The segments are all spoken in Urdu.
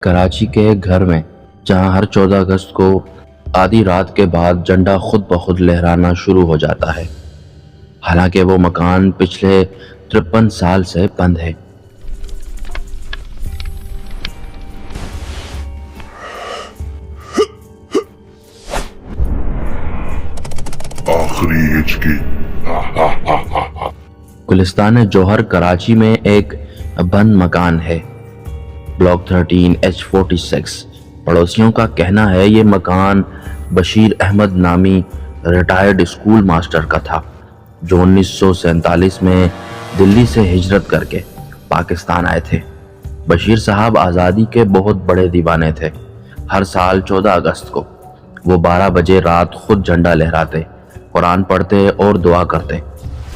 کراچی کے ایک گھر میں جہاں ہر 14 اگست کو آدھی رات کے بعد جھنڈا خود بخود لہرانا شروع ہو جاتا ہے، حالانکہ وہ مکان پچھلے 53 سال سے بند ہے۔ آخری ہچکی۔ گلستان جوہر کراچی میں ایک بند مکان ہے، بلاک 13H46۔ پڑوسیوں کا کہنا ہے یہ مکان بشیر احمد نامی ریٹائرڈ اسکول ماسٹر کا تھا، جو 1947 میں دلی سے ہجرت کر کے پاکستان آئے تھے۔ بشیر صاحب آزادی کے بہت بڑے دیوانے تھے۔ ہر سال 14 اگست کو وہ 12 بجے رات خود جھنڈا لہراتے، قرآن پڑھتے اور دعا کرتے،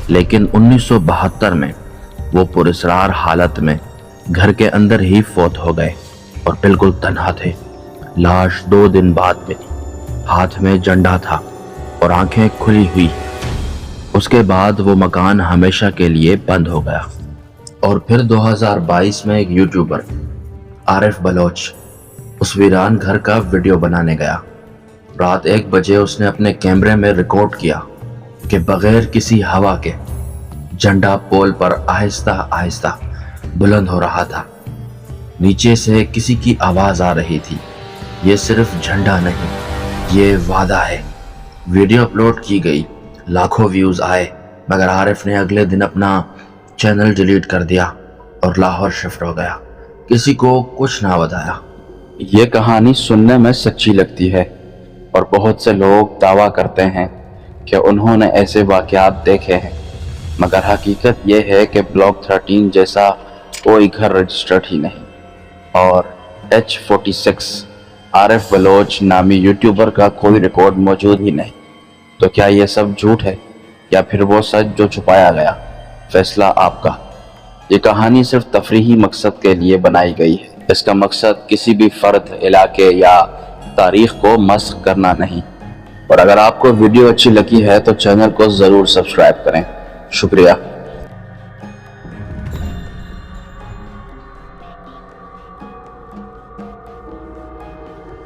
لیکن 1972 میں وہ پراسرار حالت میں گھر کے اندر ہی فوت ہو گئے اور بالکل تنہا تھے۔ لاش 2 دن بعد ملی، ہاتھ میں جھنڈا تھا اور آنکھیں کھلی ہوئی۔ اس کے بعد وہ مکان ہمیشہ کے لیے بند ہو گیا۔ اور پھر 2022 میں ایک یوٹیوبر عارف بلوچ اس ویران گھر کا ویڈیو بنانے گیا۔ رات 1 بجے اس نے اپنے کیمرے میں ریکارڈ کیا کہ بغیر کسی ہوا کے جھنڈا پول پر آہستہ آہستہ بلند ہو رہا تھا۔ نیچے سے کسی کی آواز آ رہی تھی، یہ صرف جھنڈا نہیں، یہ وعدہ ہے۔ ویڈیو اپلوڈ کی گئی، لاکھوں ویوز آئے، مگر عارف نے اگلے دن اپنا چینل ڈیلیٹ کر دیا اور لاہور شفٹ ہو گیا، کسی کو کچھ نہ بتایا۔ یہ کہانی سننے میں سچی لگتی ہے اور بہت سے لوگ دعویٰ کرتے ہیں کہ انہوں نے ایسے واقعات دیکھے ہیں، مگر حقیقت یہ ہے کہ بلاک 13 جیسا کوئی گھر رجسٹرڈ ہی نہیں، اور H46 عارف بلوچ نامی یوٹیوبر کا کوئی ریکارڈ موجود ہی نہیں۔ تو کیا یہ سب جھوٹ ہے یا پھر وہ سچ جو چھپایا گیا؟ فیصلہ آپ کا۔ یہ کہانی صرف تفریحی مقصد کے لیے بنائی گئی ہے، اس کا مقصد کسی بھی فرد، علاقے یا تاریخ کو مسخ کرنا نہیں۔ اور اگر آپ کو ویڈیو اچھی لگی ہے تو چینل کو ضرور سبسکرائب کریں۔ شکریہ۔